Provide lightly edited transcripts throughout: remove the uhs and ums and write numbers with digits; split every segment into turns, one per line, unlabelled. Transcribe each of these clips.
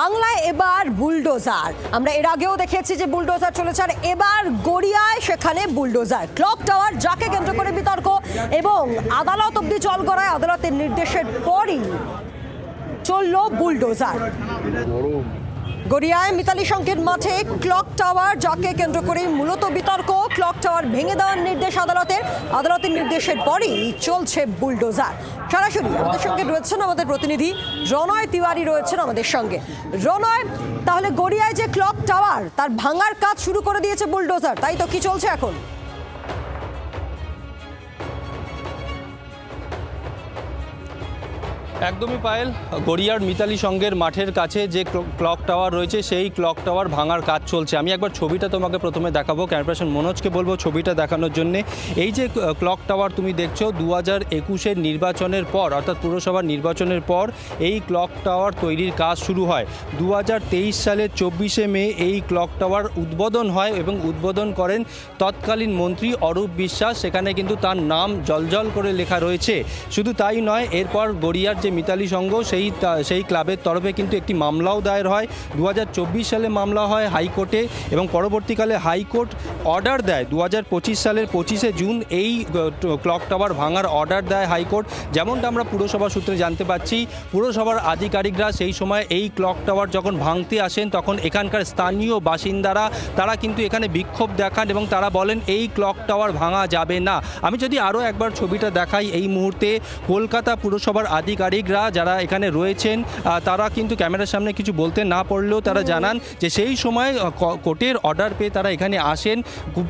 বাংলায় এবার বুলডোজার। আমরা এর আগেও দেখেছি যে বুলডোজার চলেছে, আর এবার গড়িয়ায় সেখানে বুলডোজার। ক্লক টাওয়ার যাকে কেন্দ্র করে বিতর্ক এবং আদালত অব্দি জল গড়ায়, আদালতের নির্দেশের পরই চলল বুলডোজার। গড়িয়ায় মিতালি সংকেত মাঠে ক্লক টাওয়ার যাকে কেন্দ্র করে মূলত বিতর্ক। ক্লক টাওয়ার ভেঙে দেওয়ার নির্দেশ আদালতের নির্দেশের পরই চলছে বুলডোজার। সরাসরি আমাদের সঙ্গে রয়েছেন আমাদের প্রতিনিধি রনয় তিওয়ারি রয়েছেন আমাদের সঙ্গে। রনয়, তাহলে গড়িয়ায় যে ক্লক টাওয়ার তার ভাঙার কাজ শুরু করে দিয়েছে বুলডোজার, তাই তো? কি চলছে এখন?
একদমই পায়েল, গড়িয়ার মিতালি সংঘের মাঠের কাছে যে ক্লক টাওয়ার রয়েছে সেই ক্লক টাওয়ার ভাঙার কাজ চলছে। আমি একবার ছবিটা তোমাকে প্রথমে দেখাবো, ক্যামেরাপারসন মনোজকে বলবো ছবিটা দেখানোর জন্য। এই যে ক্লক টাওয়ার তুমি দেখছো, 2021-এর নির্বাচনের পর, অর্থাৎ পুরসভার নির্বাচনের পর এই ক্লক টাওয়ার তৈরির কাজ শুরু হয়। 2023 সালের 24শে মে এই ক্লক টাওয়ার উদ্বোধন হয় এবং উদ্বোধন করেন তৎকালীন মন্ত্রী অরূপ বিশ্বাস। সেখানে কিন্তু তার নাম জলজল করে লেখা রয়েছে। শুধু তাই নয়, এরপর গড়িয়ার যে মিতালি সংঘ সেই ক্লাবের তরফে কিন্তু একটি মামলাও দায়ের হয়। 2024 সালে মামলা হয় হাইকোর্টে এবং পরবর্তীকালে হাইকোর্ট অর্ডার দেয় 2025 সালের 25শে জুন এই ক্লক টাওয়ার ভাঙার অর্ডার দেয় হাইকোর্ট। যেমনটা আমরা পুরসভা সূত্রে জানতে পারছি, পুরসভার আধিকারিকরা সেই সময় এই ক্লক টাওয়ার যখন ভাঙতে আসেন তখন এখানকার স্থানীয় বাসিন্দারা তারা কিন্তু এখানে বিক্ষোভ দেখান এবং তারা বলেন এই ক্লক টাওয়ার ভাঙা যাবে না। আমি যদি আরও একবার ছবিটা দেখাই, এই মুহূর্তে কলকাতা পুরসভার আধিকারিকরা যারা এখানে রয়েছেন তারা কিন্তু ক্যামেরার সামনে কিছু বলতে না পারলেও তারা জানান যে সেই সময় কোর্টের অর্ডার পেয়ে তারা এখানে আসেন,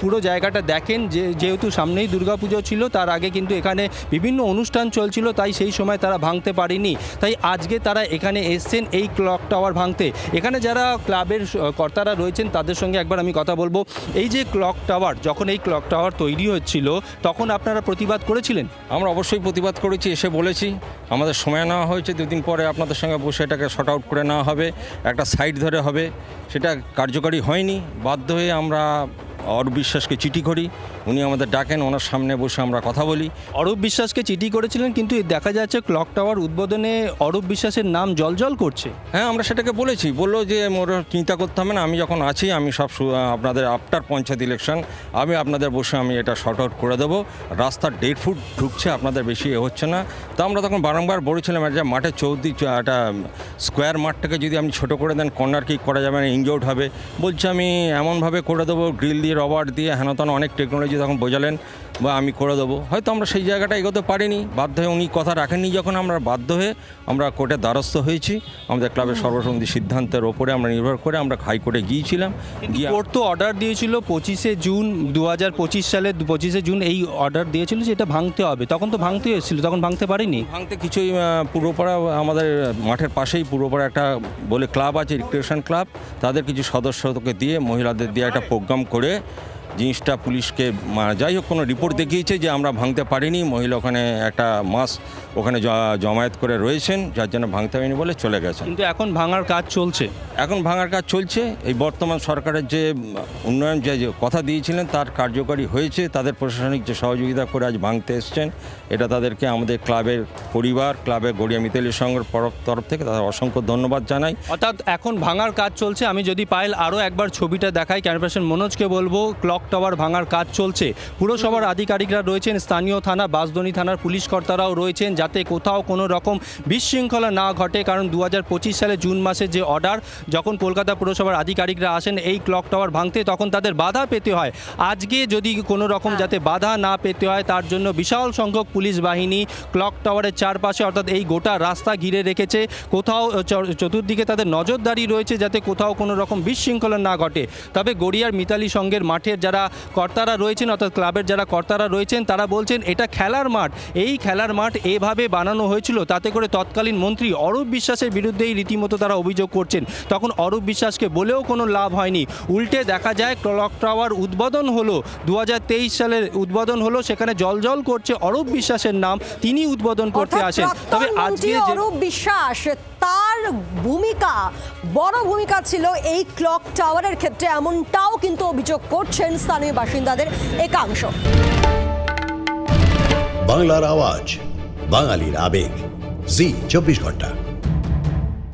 পুরো জায়গাটা দেখেন। যেহেতু সামনেই দুর্গাপুজো ছিল, তার আগে কিন্তু এখানে বিভিন্ন অনুষ্ঠান চলছিল, তাই সেই সময় তারা ভাঙতে পারেনি। তাই আজকে তারা এখানে এসছেন এই ক্লক টাওয়ার ভাঙতে। এখানে যারা ক্লাবের কর্তারা রয়েছেন তাদের সঙ্গে একবার আমি কথা বলবো। এই যে ক্লক টাওয়ার, যখন এই ক্লক টাওয়ার তৈরি হচ্ছিল তখন আপনারা প্রতিবাদ করেছিলেন?
আমরা অবশ্যই প্রতিবাদ করেছি, এসে বলেছি আমাদের সময় নেওয়া হয়েছে, দুদিন পরে আপনাদের সঙ্গে বসে এটাকে শর্ট আউট করে নেওয়া হবে, একটা সাইড ধরে হবে। সেটা কার্যকারী হয়নি, বাধ্য হয়ে আমরা অরূপ বিশ্বাসকে চিঠি করি, উনি আমাদের ডাকেন, ওনার সামনে বসে আমরা কথা বলি।
অরূপ বিশ্বাসকে চিঠি করেছিলেন, কিন্তু দেখা যাচ্ছে ক্লক টাওয়ার উদ্বোধনে অরূপ বিশ্বাসের নাম জলজল করছে।
হ্যাঁ, আমরা সেটাকে বলেছি, বললো যে মোর চিন্তা করতে হবে না, আমি যখন আছি আমি সব আপনাদের আফটার পঞ্চায়েত ইলেকশন আমি আপনাদের বসে আমি এটা শর্ট আউট করে দেবো। রাস্তার 1.5 ফুট ঢুকছে, আপনাদের বেশি হচ্ছে না। তো আমরা তখন বারংবার বলেছিলাম যে মাঠের একটা স্কোয়ার মাঠটাকে যদি আপনি ছোটো করে দেন, কর্নার কিক করা যাবে না, ইনজোর্ড হবে। বলছে আমি এমনভাবে করে দেবো, গ্রিল দিয়ে, রবার দিয়ে, হেনতেন অনেক টেকনোলজি তখন বোঝালেন বা আমি করে দেবো। হয়তো আমরা সেই জায়গাটা এগোতে পারিনি, বাধ্য হয়ে উনি কথা রাখেননি যখন, আমরা বাধ্য হয়ে আমরা কোর্টের দ্বারস্থ হয়েছি। আমাদের ক্লাবের সর্বসম্মতি সিদ্ধান্তের ওপরে আমরা নির্ভর করে আমরা হাইকোর্টে গিয়েছিলাম।
কোর্ট তো অর্ডার দিয়েছিল 25শে জুন 2025 সালের 25শে জুন এই অর্ডার দিয়েছিল যে এটা ভাঙতে হবে। তখন তো ভাঙতে হয়েছিল, তখন ভাঙতে পারিনি।
ভাঙতে কিছুই, পূর্বপাড়া আমাদের মাঠের পাশেই পূর্বপাড়া একটা বলে ক্লাব আছে, রিক্রিয়েশন ক্লাব, তাদের কিছু সদস্যকে দিয়ে, মহিলাদের দিয়ে একটা প্রোগ্রাম করে জিনিসটা পুলিশকে যাই হোক কোনো রিপোর্ট দেখিয়েছে যে আমরা ভাঙতে পারিনি। মহিলা ওখানে একটা মাস ওখানে জমায়েত করে রয়েছেন, যার জন্য ভাঙতে হয়নি বলে চলে গেছে।
কিন্তু এখন ভাঙার কাজ চলছে।
এখন ভাঙার কাজ চলছে। এই বর্তমান সরকারের যে উন্নয়ন যে কথা দিয়েছিলেন তার কার্যকরী হয়েছে। তাদের প্রশাসনিক যে সহযোগিতা করে আজ ভাঙতে এসছেন, এটা তাদেরকে আমাদের ক্লাবের পরিবার, ক্লাবের গড়িয়া মিতালি সংঘের তরফ থেকে তাদের অসংখ্য ধন্যবাদ জানাই।
অর্থাৎ এখন ভাঙার কাজ চলছে। আমি যদি পায়েল আরও একবার ছবিটা দেখাই, ক্যামেরাপারসন মনোজকে বলবো, ক্লক টাওয়ার ভাঙার কাজ চলছে। পুরসভার আধিকারিকরা রয়েছেন, স্থানীয় থানা বাঁশদ্রোণী থানার পুলিশ কর্তারাও রয়েছেন, যাতে কোথাও কোনো রকম বিশৃঙ্খলা না ঘটে। কারণ 2025 সালে জুন মাসে যে অর্ডার, যখন কলকাতা পুরসভার আধিকারিকরা আসেন এই ক্লক টাওয়ার ভাঙতে, তখন তাদের বাধা পেতে হয়। আজকে যদি কোনো রকম যাতে বাধা না পেতে হয় তার জন্য বিশাল সংখ্যক পুলিশ বাহিনী ক্লক টাওয়ারের চারপাশে, অর্থাৎ এই গোটা রাস্তা ঘিরে রেখেছে। কোথাও চতুর্দিকে তাদের নজরদারি রয়েছে যাতে কোথাও কোনো রকম বিশৃঙ্খলা না ঘটে। তবে গড়িয়ার মিতালি সংঘের মাঠের যারা কর্তারা রয়েছেন, অর্থাৎ ক্লাবের যারা কর্তারা রয়েছেন, তারা বলছেন এটা খেলার মাঠ। এই খেলার মাঠ এভাবে বানানো হয়েছিল, তাতে করে তৎকালীন মন্ত্রী অরূপ বিশ্বাসের বিরুদ্ধেই রীতিমতো তারা অভিযোগ করছেন। তখন অরূপ বিশ্বাসকে বলেও কোনো লাভ হয়নি। উল্টে দেখা যায় ক্লক টাওয়ার উদ্বোধন হলো, 2023 সালের উদ্বোধন হলো, সেখানে জলজল করছে অরূপ বিশ্বাসের নাম, তিনি উদ্বোধন করতে আসেন। তবে আজকে
অরূপ বিশ্বাস, তার ভূমিকা, বড় ভূমিকা ছিল এই ক্লক টাওয়ারের ক্ষেত্রে, এমনটাও কিন্তু অভিযোগ করছেন স্থানীয় বাসিন্দাদের একাংশ।
বাংলার আওয়াজ, বাঙালির আবেগ, জি 24 ঘন্টা।